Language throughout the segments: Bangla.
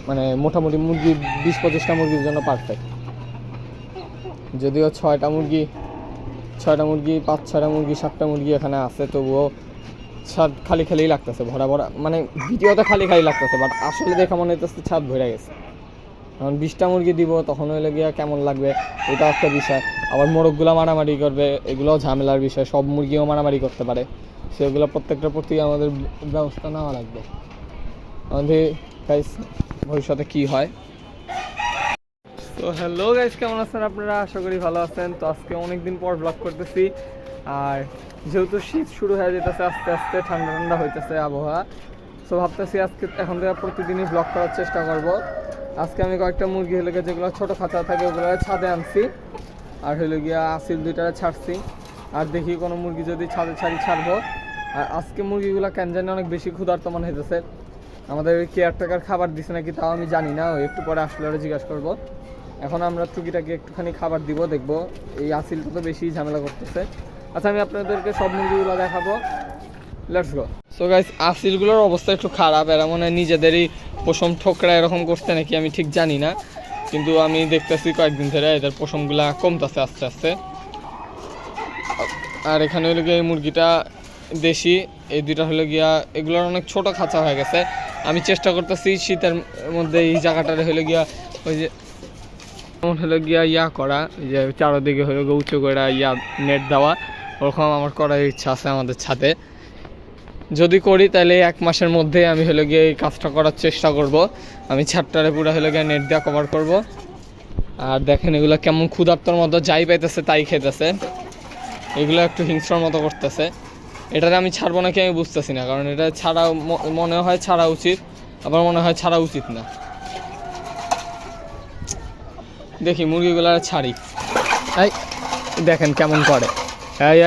মানে মোটামুটি মুরগি 20-25টা মুরগির জন্য পারফেক্ট। যদিও 6টা মুরগি 5-6টা মুরগি 7টা মুরগি এখানে আছে, তবুও ছাদ খালি লাগতেছে, ভরা মানে ভিডিওতে খালি লাগতেছে, বাট আসলে দেখা মনে হইতেছে ছাদ ভরে গেছে। এখন 20টা মুরগি দিব, তখন হইলে গিয়া কেমন লাগবে এটা একটা বিষয়। আবার মোরগগুলো মারামারি করবে, এগুলোও ঝামেলার বিষয়। সব মুরগিও মারামারি করতে পারে, সেগুলো প্রত্যেকটার প্রতি আমাদের ব্যবস্থা নেওয়া লাগবে। আমাদের গাইস ভবিষ্যতে কি হয়। তো হ্যালো গাইস, কেমন আছেন আপনারা? আশা করি ভালো আছেন। তো আজকে অনেকদিন পর ব্লগ করতেছি, আর যেহেতু শীত শুরু হয়ে যেতেছে, আস্তে আস্তে ঠান্ডা হইতেছে আবহাওয়া। তো ভাবতেছি আজকে এখন থেকে প্রতিদিনই ব্লগ করার চেষ্টা করব। আজকে আমি কয়েকটা মুরগি হলে গিয়ে যেগুলো ছোটো খাঁচা থাকে ওগুলো ছাদে আনছি, আর হইলে গিয়া আসিল 2টা ছাড়ছি। আর দেখি কোনো মুরগি যদি ছাদে ছাড়বো। আর আজকে মুরগিগুলো কেন জানি অনেক বেশি ক্ষুধার্ত মনে হইতেছে। আমাদের কেয়ারটেকার খাবার দিছে নাকি তাও আমি জানি না, একটু পরে আসলে ওরা জিজ্ঞাসা করবো। এখন আমরা টুকিটাকে একটুখানি খাবার দিব, দেখবো। এই আসিলটা তো বেশি ঝামেলা করতেছে। আচ্ছা, আমি আপনাদেরকে সব মুরগিগুলো দেখাবো, লেটস গো। সো গাইস, আসিলগুলোর অবস্থা একটু খারাপ। এরা মনে হয় নিজেদেরই পশম ঠোকরা এরকম করতে নাকি, আমি ঠিক জানি না, কিন্তু আমি দেখতেছি কয়েকদিন ধরে এদের পশমগুলা কমতেছে আস্তে আস্তে। আর এখানে হলো গিয়ে এই মুরগিটা দেশি, এই 2টা হলো গিয়া এগুলোর অনেক ছোট খাঁচা হয়ে গেছে। আমি চেষ্টা করতেছি শীতের মধ্যে এই জায়গাটারে হলো গিয়া ওই যে হলো গিয়া ইয়া করা, যে চারোদিকে হলো গিয়ে উঁচু করে নেট দেওয়া, ওরকম আমার করার ইচ্ছা আছে আমাদের ছাদে। যদি করি তাহলে 1 মাসের মধ্যে আমি হলো গিয়ে এই কাজটা করার চেষ্টা করব। আমি ছাদটারে পুরো হলো গিয়ে নেট দিয়ে কভার করব। আর দেখেন এগুলো কেমন ক্ষুধার্তর মতো যাই পাইতেছে তাই খেতেছে, এগুলো একটু হিংস্রর মতো করতেছে। এটারে আমি ছাড়বো নাকি আমি বুঝতেছি না, কারণ এটা ছাড়া মনে হয় ছাড়া উচিত, আবার মনে হয় ছাড়া উচিত না। দেখি মুরগিগুলো ছাড়ি। এই দেখেন কেমন করে, এই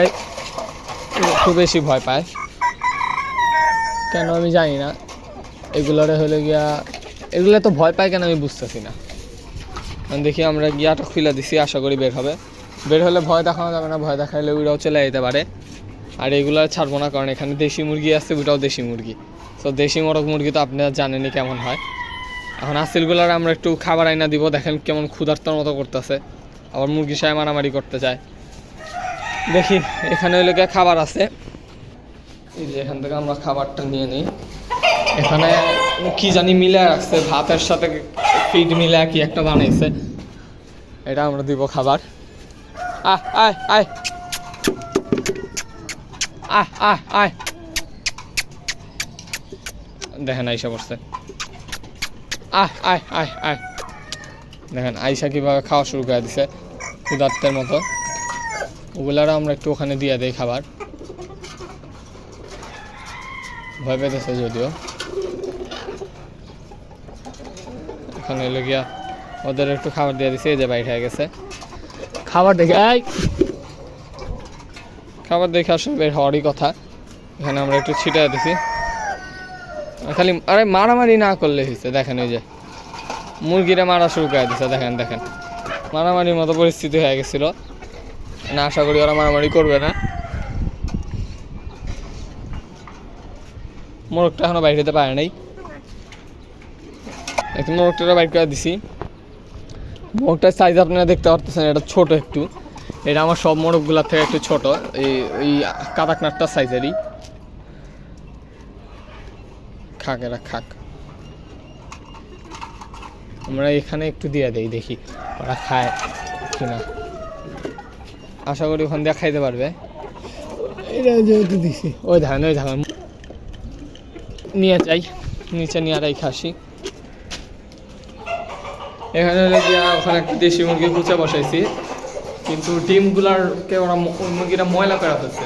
একটু বেশি ভয় পায় কেন আমি জানি না। এগুলোরে হলে গিয়া এগুলো তো ভয় পায় কেন আমি বুঝতেছি না। দেখি আমরা গিয়াটা খুলে দিছি, আশা করি বের হবে। বের হলে ভয় দেখানো যাবে না, ভয় দেখাইলে ওইটাও চলে যেতে পারে। আর এগুলো ছাড়বো না, কারণ এখানে দেশি মুরগি আছে, ওইটাও দেশি মুরগি। তো দেশি মোরগ মুরগি তো আপনারা জানেনই কেমন হয়। এখন আসিলগুলার আমরা একটু খাবার আইনা দিব, দেখেন কেমন ক্ষুধার্তর মতো করতেছে, আবার মুরগির সাথে মারামারি করতে চায়। দেখি এখানে হইলে গিয়ে খাবার আছে, এই যে এখান থেকে আমরা খাবারটা নিয়ে নিই। এখানে কি জানি মিলে রাখছে, ভাতের সাথে ফিড মিলে কি একটা বানাইছে, এটা আমরা দিব খাবার। আয় আয় আয় আয় আয় আয়, দেখেন আইসা পড়ছে। আয় আয় আয় আয়, দেখেন আইসা কীভাবে খাওয়া শুরু করে দিছে ক্ষুধার্তের মতো। ওগুলারও আমরা একটু ওখানে দিয়ে দিই খাবার, ভয় পেতেছে যদিও। এখানে এলো গিয়া ওদের একটু খাবার দিয়ে দিছে, এই যে বাইরে হয়ে গেছে। খাবার দেখে খাবার দেখে আসলে বের হওয়ারই কথা। এখানে আমরা একটু ছিটিয়ে দিছি, খালি আরে মারামারি না করলে হয়েছে। দেখেন ওই যে মুরগিরা মারা শুরু করে দিছে, দেখেন দেখেন মারামারির মতো পরিস্থিতি হয়ে গেছিল না। আশা করি ওরা মারামারি করবে না। মোরগটা এখনো বাইরে যেতে পারে নাই, একটু মোরগটা বাইর করে দিছি। মোরগটার সাইজ আপনারা দেখতে পারতেছেন, এটা ছোট একটু। এটা আমার সব মোরগগুলোর থেকে একটু ছোট, এই কাদাকনাথটার সাইজেরই। খাক এরা খাক, আমরা এখানে একটু দিয়ে দেই, দেখি ওরা খায় কিনা। আশা করি ওখান দিয়ে খাইতে পারবে। এটা যেহেতু দিছি, ওই ধান নিয়ে যাই, নিচে নিয়ে আরাই খাসি। এখানে ওখানে একটা দেশি মুরগি কুচা বসাইছি, কিন্তু ডিমগুলারকে ওরা মুরগিটা ময়লা করা হচ্ছে।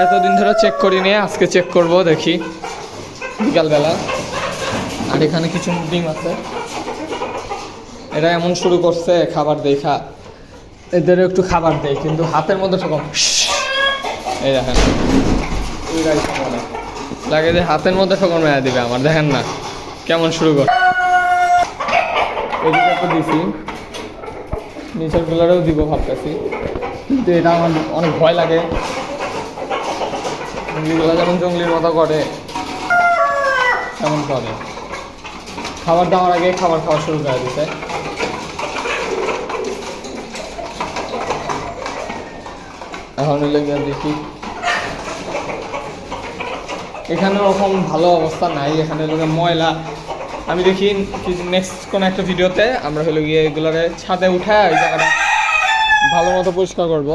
এতদিন ধরে চেক করি নিয়ে আজকে চেক করব, দেখি বিকালবেলা। আর এখানে কিছু ডিম আছে, এরা এমন শুরু করছে খাবার দেখা, এদের একটু খাবার দেয় কিন্তু হাতের মধ্যে ঠকম। এই দেখেন লাগে যে হাতের মধ্যে ঠকম মেয়া দিবে আমার, দেখেন না কেমন শুরু কর। এদিকে তো দিছি, নিচের গুলারেও দিব ভাবতেছি, কিন্তু এটা আমার অনেক ভয় লাগে। মুরগিগুলো যেমন জঙ্গলির মতো করে, এমন করে খাবার দেওয়ার আগে খাবার খাওয়া শুরু করে দিতে। এখন হলে গিয়ে দেখি এখানে ওরকম ভালো অবস্থা নাই, এখানে লোকে ময়লা। আমি দেখি নেক্সট কোনো একটা ভিডিওতে আমরা হলো গিয়ে এগুলোকে ছাদে উঠায় এই জায়গাটা ভালো মতো পরিষ্কার করবো।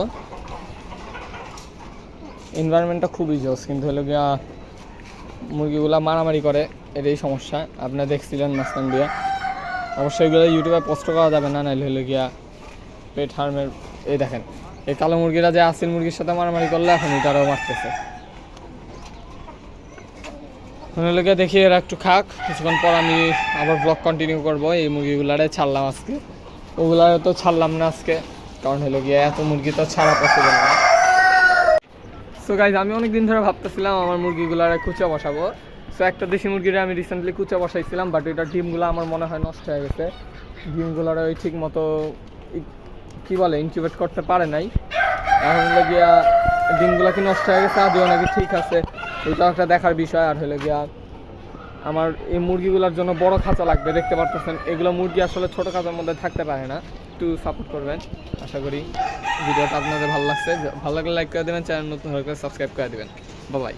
এনভায়রনমেন্টটা খুবই জোস, কিন্তু হলো গিয়া মুরগিগুলা মারামারি করে, এটাই সমস্যা। আপনারা দেখছিলেন মাঝখান দিয়ে। অবশ্যই এগুলো ইউটিউবে পোস্ট করা যাবে না, নাহলে হলো গিয়া পেট হার্মের। এই দেখেন এই কালো মুরগিরা যে আসিল মুরগির সাথে মারামারি করলে এখন এটারও মারতেছে। হলো গিয়ে দেখি এরা একটু খাক, কিছুক্ষণ পর আমি আবার ব্লগ কন্টিনিউ করবো। এই মুরগিগুলারে ছাড়লাম আজকে, ওগুলারে তো ছাড়লাম না আজকে, কারণ হলো গিয়ে এত মুরগি তো ছাড়া পসিবল না। সো গাইজ, আমি অনেক দিন ধরে ভাবতেছিলাম আমার মুরগিগুলারে কুচা বসাবো। সো একটা দেশি মুরগিরে আমি রিসেন্টলি কুচা বসাইছিলাম, বাট এটার ডিমগুলো আমার মনে হয় নষ্ট হয়ে গেছে। ডিমগুলোর ওই ঠিক মতো কী বলে ইনকিউবেট করতে পারে নাই। এখন হলো গিয়া ডিমগুলো কি নষ্ট হয়ে গেছে, আদিও নাকি ঠিক আছে, এটাও একটা দেখার বিষয়। আর হলো গিয়া আমার এই মুরগিগুলোর জন্য বড় খাঁচা লাগবে, দেখতে পারতেছেন এগুলো মুরগি আসলে ছোটো খাঁচার মধ্যে থাকতে পারে না। একটু সাপোর্ট করবেন, আশা করি ভিডিওটা আপনাদের ভালো লাগছে। ভালো লাগলে লাইক করে দেবেন, চ্যানেল নতুন হলে সাবস্ক্রাইব করে দেবেন। বাই।